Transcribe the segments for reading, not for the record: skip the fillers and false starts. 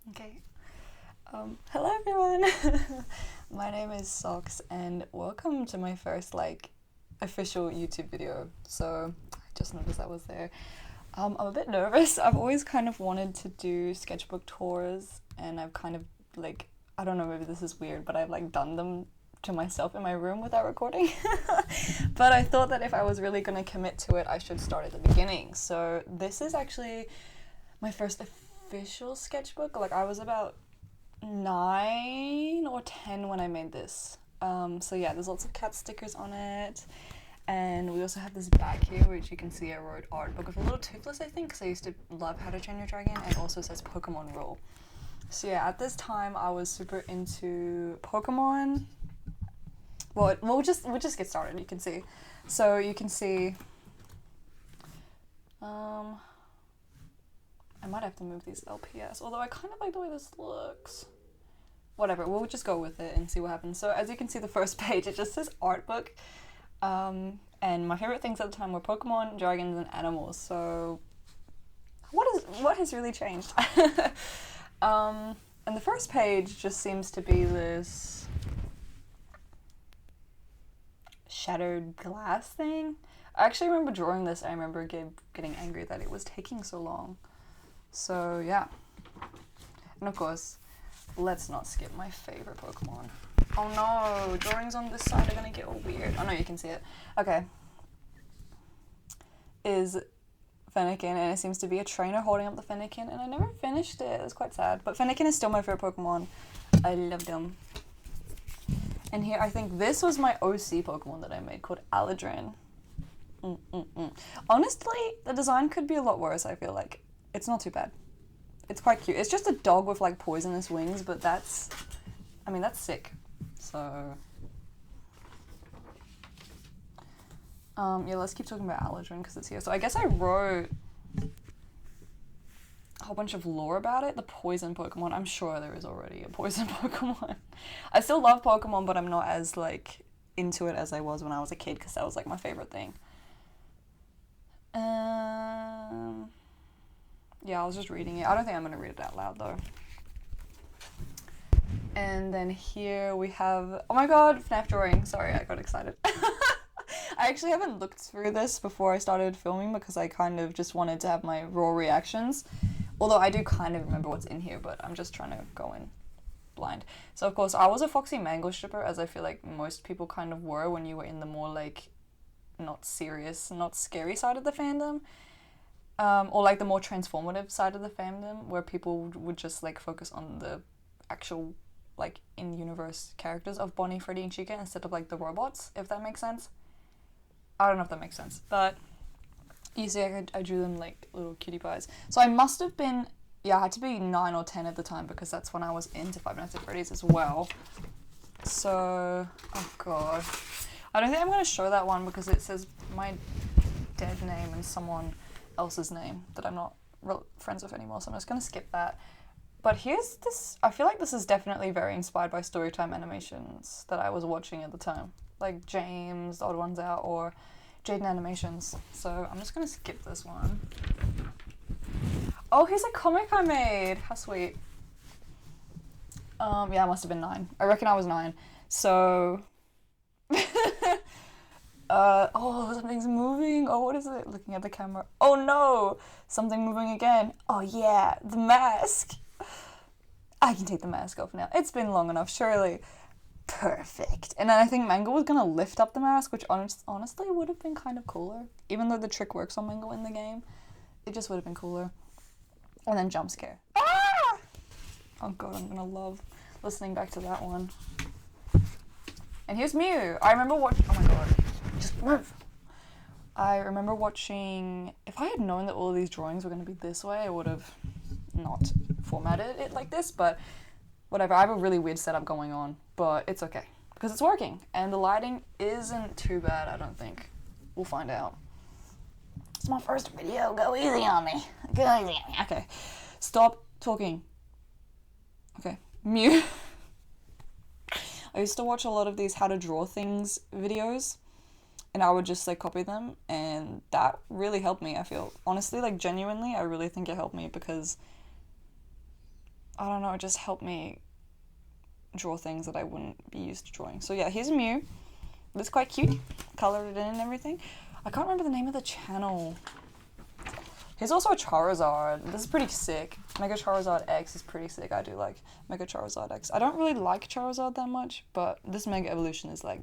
Okay. Hello everyone. My name is Socks and welcome to my first official YouTube video. So I just noticed that was there. I'm a bit nervous. I've always kind of wanted to do sketchbook tours and I've kind of I don't know, maybe this is weird, but I've done them to myself in my room without recording. But I thought that if I was really going to commit to it, I should start at the beginning. So this is actually my first official sketchbook. I was about 9 or 10 when I made this. So yeah, there's lots of cat stickers on it. And we also have this back here, which you can see I wrote art book of a little toothless, I think, because I used to love How to Train Your Dragon, and also says Pokemon Rule. So yeah, at this time I was super into Pokemon. Well, we'll just get started. You can see. So you can see. I might have to move these LPS, although I kind of like the way this looks. Whatever, we'll just go with it and see what happens. So as you can see, the first page, it just says art book. And my favorite things at the time were Pokemon, dragons, and animals. So what has really changed? And the first page just seems to be this shattered glass thing. I actually remember drawing this. I remember getting angry that it was taking so long. So yeah. And of course, let's not skip my favorite Pokemon. Oh no, drawings on this side are gonna get all weird. Oh no, you can see it. Okay. Is Fennekin, and it seems to be a trainer holding up the Fennekin, and I never finished it. It's quite sad. But Fennekin is still my favorite Pokemon. I loved him. And here, I think this was my OC Pokemon that I made called Aladrin. Honestly, the design could be a lot worse, I feel like. It's not too bad. It's quite cute. It's just a dog with poisonous wings, but that's sick. So yeah, let's keep talking about Aladrin because it's here. So I guess I wrote a whole bunch of lore about it. The poison Pokemon. I'm sure there is already a poison Pokemon. I still love Pokemon, but I'm not as into it as I was when I was a kid because that was my favorite thing. Yeah, I was just reading it. I don't think I'm going to read it out loud, though. And then here we have... Oh my god, FNAF drawing. Sorry, I got excited. I actually haven't looked through this before I started filming because I kind of just wanted to have my raw reactions. Although I do kind of remember what's in here, but I'm just trying to go in blind. So, of course, I was a Foxy Mangle shipper, as I feel like most people kind of were when you were in the more, not serious, not scary side of the fandom. Or the more transformative side of the fandom, where people would just focus on the actual in-universe characters of Bonnie, Freddy, and Chica instead of the robots, if that makes sense. I don't know if that makes sense, but you see I drew them little cutie pies. So I must have been, yeah, I had to be 9 or 10 at the time because that's when I was into Five Nights at Freddy's as well. So, oh god. I don't think I'm going to show that one because it says my dead name and someone else's name that I'm not friends with anymore, so I'm just going to skip that. But here's this, I feel like this is definitely very inspired by Storytime animations that I was watching at the time. Like James, The Odd Ones Out, or Jaden Animations. So I'm just going to skip this one. Oh, here's a comic I made! How sweet. Yeah, I must have been 9. I reckon I was 9. So... oh, something's moving. Oh, what is it? Looking at the camera. Oh no! Something moving again. Oh yeah, the mask. I can take the mask off now. It's been long enough, surely. Perfect. And then I think Mangle was gonna lift up the mask, which honestly would have been kind of cooler. Even though the trick works on Mangle in the game, it just would have been cooler. And then jump scare. Ah! Oh god, I'm gonna love listening back to that one. And here's Mew. I remember watching. Oh my god. Just move. I remember watching. If I had known that all of these drawings were going to be this way, I would have not formatted it like this, but whatever. I have a really weird setup going on, but it's okay because it's working and the lighting isn't too bad, I don't think. We'll find out. It's my first video. Go easy on me. Go easy on me. Okay. Stop talking. Okay. Mew. I used to watch a lot of these how to draw things videos. And I would just copy them, and that really helped me, I feel. Honestly, genuinely, I really think it helped me because I don't know, it just helped me draw things that I wouldn't be used to drawing. So yeah, here's Mew. It's quite cute, colored it in and everything. I can't remember the name of the channel. Here's also a Charizard. This is pretty sick. Mega Charizard X is pretty sick. I do like Mega Charizard X. I don't really like Charizard that much, but this Mega Evolution is like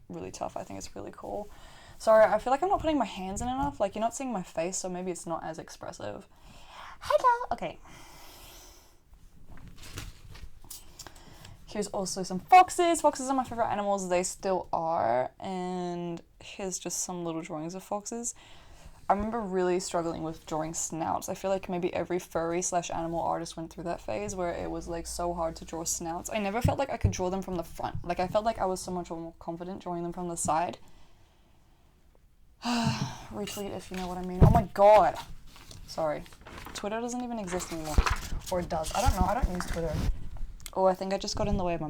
really tough. I think it's really cool. Sorry, I feel like I'm not putting my hands in enough. Like, you're not seeing my face, so maybe it's not as expressive. Hello. Okay. Here's also some foxes. Foxes are my favorite animals. They still are. And here's just some little drawings of foxes. I remember really struggling with drawing snouts. I feel like maybe every furry / animal artist went through that phase where it was like so hard to draw snouts. I never felt like I could draw them from the front. Like, I felt like I was so much more confident drawing them from the side. Retweet if you know what I mean. Oh my god. Sorry. Twitter doesn't even exist anymore. Or it does. I don't know. I don't use Twitter. Oh, I think I just got in the way of my...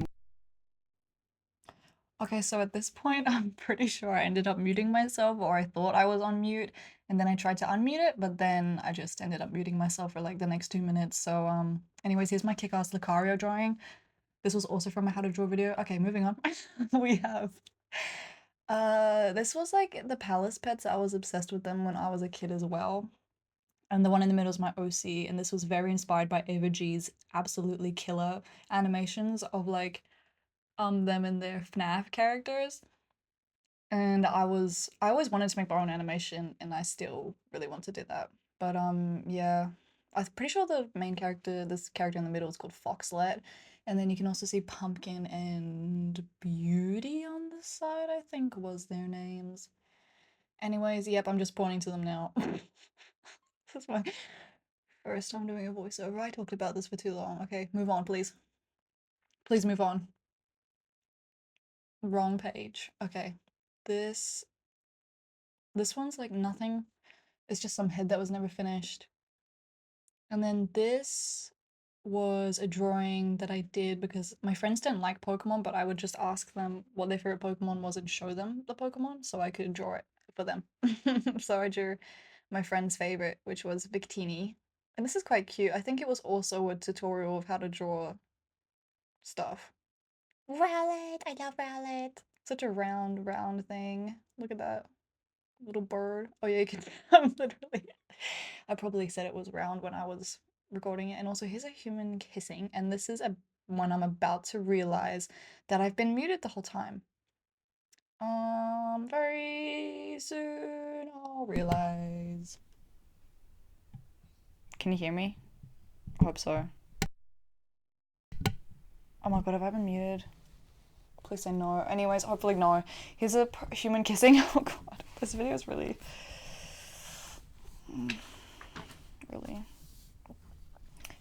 Okay, so at this point, I'm pretty sure I ended up muting myself, or I thought I was on mute, and then I tried to unmute it, but then I just ended up muting myself for like the next 2 minutes. So, anyways, here's my kick-ass Lucario drawing. This was also from a how to draw video. Okay, moving on. We have... this was like the Palace pets. I was obsessed with them when I was a kid as well. And the one in the middle is my OC, and this was very inspired by Ava G's absolutely killer animations of like them and their FNAF characters. And I always wanted to make my own animation, and I still really want to do that. But yeah, I'm pretty sure the main character, this character in the middle, is called Foxlet, and then you can also see Pumpkin and Beauty on the side, I think was their names. Anyways, yep, I'm just pointing to them now. This is my first time doing a voiceover. I talked about this for too long. Okay, move on, please. Please move on. Wrong page. Okay. This one's like nothing. It's just some head that was never finished. And then this was a drawing that I did because my friends didn't like Pokemon, but I would just ask them what their favorite Pokemon was and show them the Pokemon so I could draw it for them. So I drew my friend's favorite, which was Victini. And this is quite cute. I think it was also a tutorial of how to draw stuff. Rowlet! I love Rowlet! Such a round thing. Look at that little bird. Oh yeah, you can... I'm literally... I probably said it was round when I was recording it. And also, here's a human kissing, and this is one I'm about to realize that I've been muted the whole time. Very soon I'll realize. Can you hear me? I hope so. Oh my god, have I been muted? Please say no. Anyways, hopefully no. Here's a human kissing. Oh god, this video is really...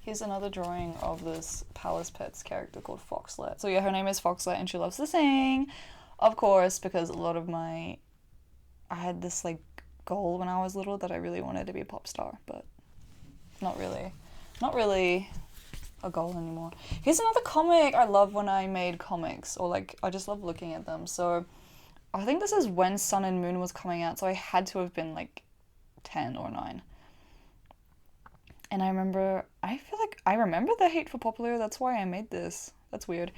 Here's another drawing of this Palace Pets character called Foxlet. So yeah, her name is Foxlet and she loves to sing. Of course, because a lot of I had this like goal when I was little that I really wanted to be a pop star, but not really a goal anymore. Here's another comic. I love when I made comics, or like I just love looking at them. So I think this is when Sun and Moon was coming out, so I had to have been like 10 or 9. And I feel like I remember the hate for Popular, that's why I made this. That's weird.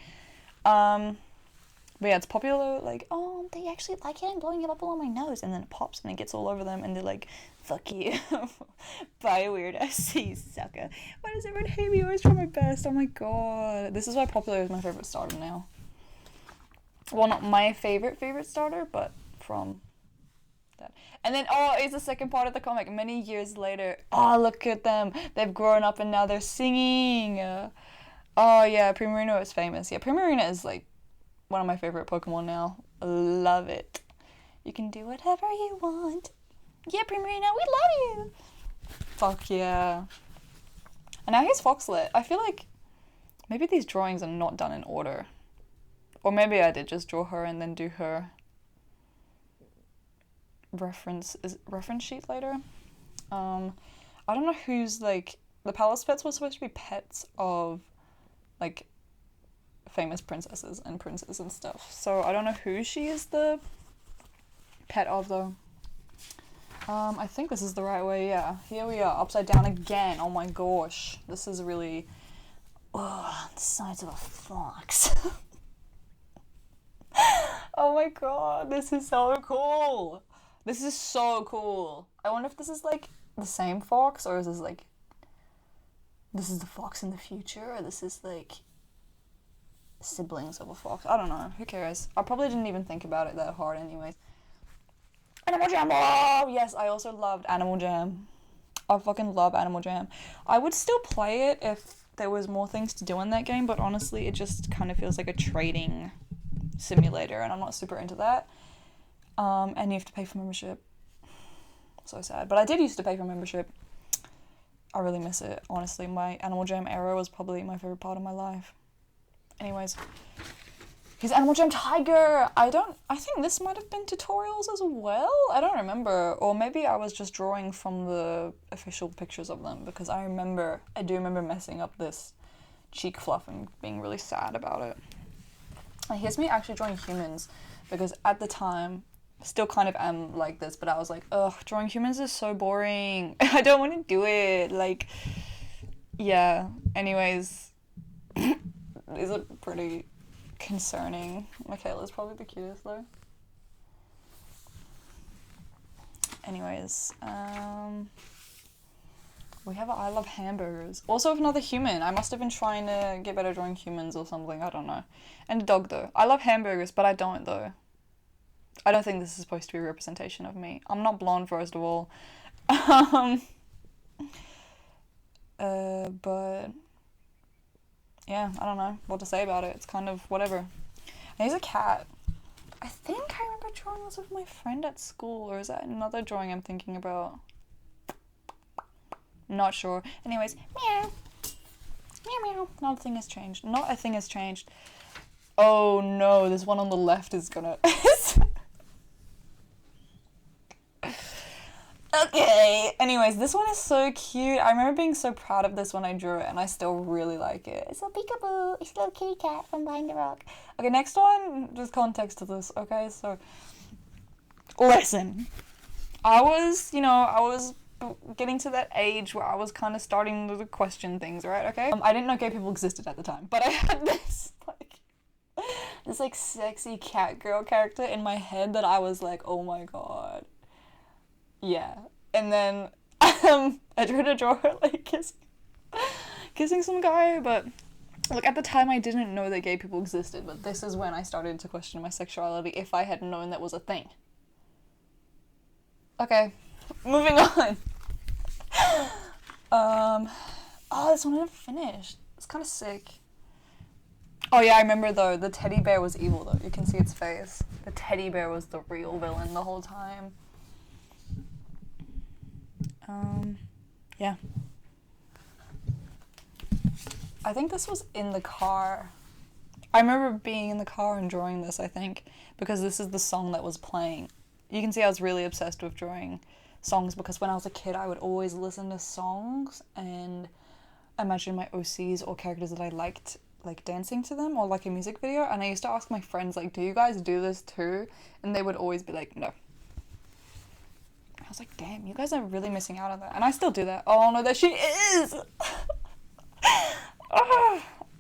But yeah, it's Popular, like, oh, they actually like it, I'm blowing a bubble on my nose, and then it pops and it gets all over them, and they're like, fuck you. Bye, weird SC sucker. Why does everyone hate me? I always try my best. Oh my god. This is why Popular is my favorite starter now. Well, not my favorite starter, but from that. And then, oh, it's the second part of the comic. Many years later, oh, look at them. They've grown up and now they're singing. Oh, yeah, Primarina is famous. Yeah, Primarina is, like, one of my favorite Pokemon now. Love it. You can do whatever you want. Yeah, Primarina, we love you. Fuck yeah. And now here's Foxlet. I feel like maybe these drawings are not done in order. Or maybe I did just draw her and then do her reference sheet later. I don't know who's like... The Palace Pets were supposed to be pets of like famous princesses and princes and stuff. So I don't know who she is the pet of though. I think this is the right way, yeah. Here we are, upside down again. Oh my gosh. This is really Oh, the size of a fox. Oh my god, this is so cool. This is so cool. I wonder if this is like the same fox, or is this like, this is the fox in the future, or this is like siblings of a fox. I don't know. Who cares? I probably didn't even think about it that hard anyways. Animal Jam! Oh, yes, I also loved Animal Jam. I fucking love Animal Jam. I would still play it if there was more things to do in that game, but honestly, it just kind of feels like a trading simulator, and I'm not super into that. And you have to pay for membership. So sad. But I did used to pay for membership. I really miss it, honestly. My Animal Jam era was probably my favorite part of my life. Anyways, here's Animal Jam Tiger. I think this might have been tutorials as well. I don't remember. Or maybe I was just drawing from the official pictures of them, because I do remember messing up this cheek fluff and being really sad about it. And here's me actually drawing humans, because at the time, still kind of am like this, but I was like, ugh, drawing humans is so boring. I don't want to do it. Like, yeah. Anyways, these are pretty concerning. Michaela's probably the cutest though. Anyways, we have a I love hamburgers. Also another human. I must have been trying to get better drawing humans or something. I don't know. And a dog though. I love hamburgers, but I don't though. I don't think this is supposed to be a representation of me. I'm not blonde, first of all. But yeah, I don't know what to say about it. It's kind of whatever. And here's a cat. I think I remember drawing this with my friend at school, or is that another drawing I'm thinking about? Not sure. Anyways, meow. Meow meow. Not a thing has changed. Not a thing has changed. Oh no, this one on the left is gonna... Okay, anyways, this one is so cute. I remember being so proud of this when I drew it, and I still really like it. It's a peekaboo. It's a little kitty cat from behind the rock. Okay, next one, just context to this, okay? So, listen. I was getting to that age where I was kind of starting to question things, right? Okay? I didn't know gay people existed at the time, but I had this, like, sexy cat girl character in my head that I was like, oh my god. Yeah. And then I tried to draw her like kissing some guy, but look, at the time I didn't know that gay people existed, but this is when I started to question my sexuality, if I had known that was a thing. Okay, moving on. Oh, this one I didn't finish. It's kind of sick. Oh yeah, I remember though, the teddy bear was evil though. You can see its face. The teddy bear was the real villain the whole time. Yeah. I think this was in the car. I remember being in the car and drawing this, I think, because this is the song that was playing. You can see I was really obsessed with drawing songs, because when I was a kid I would always listen to songs and imagine my OCs or characters that I liked, like dancing to them or like a music video, and I used to ask my friends, like, do you guys do this too? And they would always be like, no. I was like, damn, you guys are really missing out on that. And I still do that. Oh no, there she is!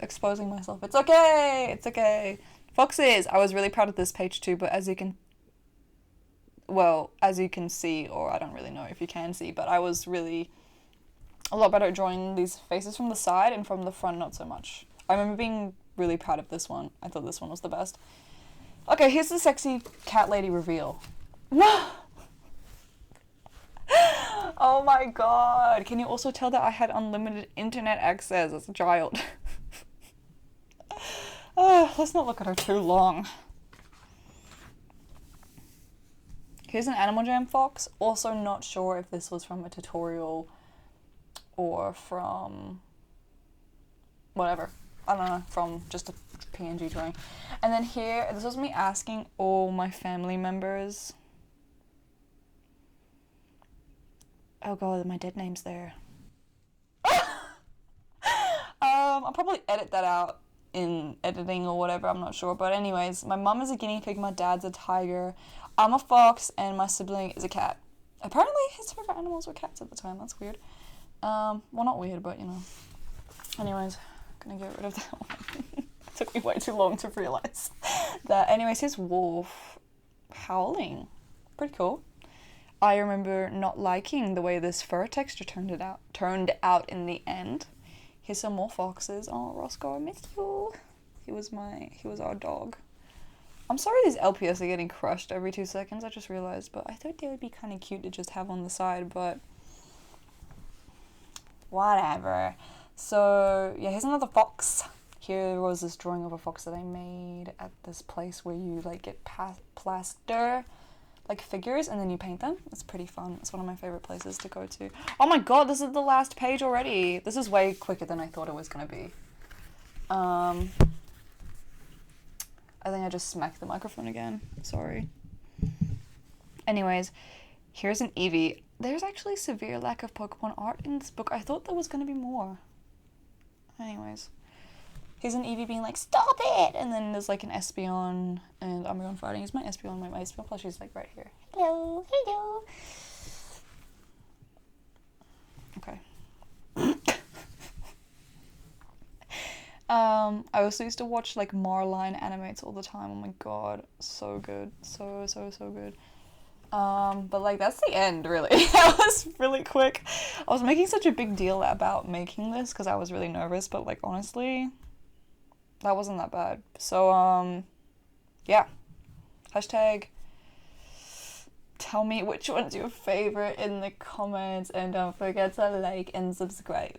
Exposing myself. It's okay, it's okay. Foxes, I was really proud of this page too, but as you can see, or I don't really know if you can see, but I was really a lot better at drawing these faces from the side, and from the front not so much. I remember being really proud of this one. I thought this one was the best. Okay, here's the sexy cat lady reveal. Oh my god. Can you also tell that I had unlimited internet access as a child? Let's not look at her too long. Here's an Animal Jam fox. Also not sure if this was from a tutorial or from whatever. I don't know, from just a PNG drawing. And then here, this was me asking all my family members. Oh god, my dead name's there. I'll probably edit that out in editing or whatever, I'm not sure. But anyways, my mum is a guinea pig, my dad's a tiger, I'm a fox, and my sibling is a cat. Apparently his favorite animals were cats at the time, that's weird. Well, not weird, but you know. Anyways, gonna get rid of that one. It took me way too long to realize that. Anyways, here's Wolf howling. Pretty cool. I remember not liking the way this fur texture turned out in the end. Here's some more foxes. Oh, Roscoe, I miss you. He was our dog. I'm sorry these LPS are getting crushed every 2 seconds, I just realized, but I thought they would be kind of cute to just have on the side, but whatever. So, yeah, here's another fox. Here was this drawing of a fox that I made at this place where you, like, get plaster, like, figures, and then you paint them. It's pretty fun. It's one of my favorite places to go to. Oh my god, this is the last page already. This is way quicker than I thought it was gonna be. I think I just smacked the microphone again. Sorry. Anyways, here's an Eevee. There's actually severe lack of Pokemon art in this book. I thought there was gonna be more. Anyways. Here's an Eevee being like, stop it! And then there's like an Espeon and Umbreon fighting. Is my Espeon, my Espeon plushie's like right here. Hello, hello. Okay. I also used to watch like Marline animates all the time. Oh my god, so good. So good. But like that's the end really. That was really quick. I was making such a big deal about making this because I was really nervous, but like honestly, that wasn't that bad. So yeah. Hashtag tell me which one's your favorite in the comments, and don't forget to like and subscribe.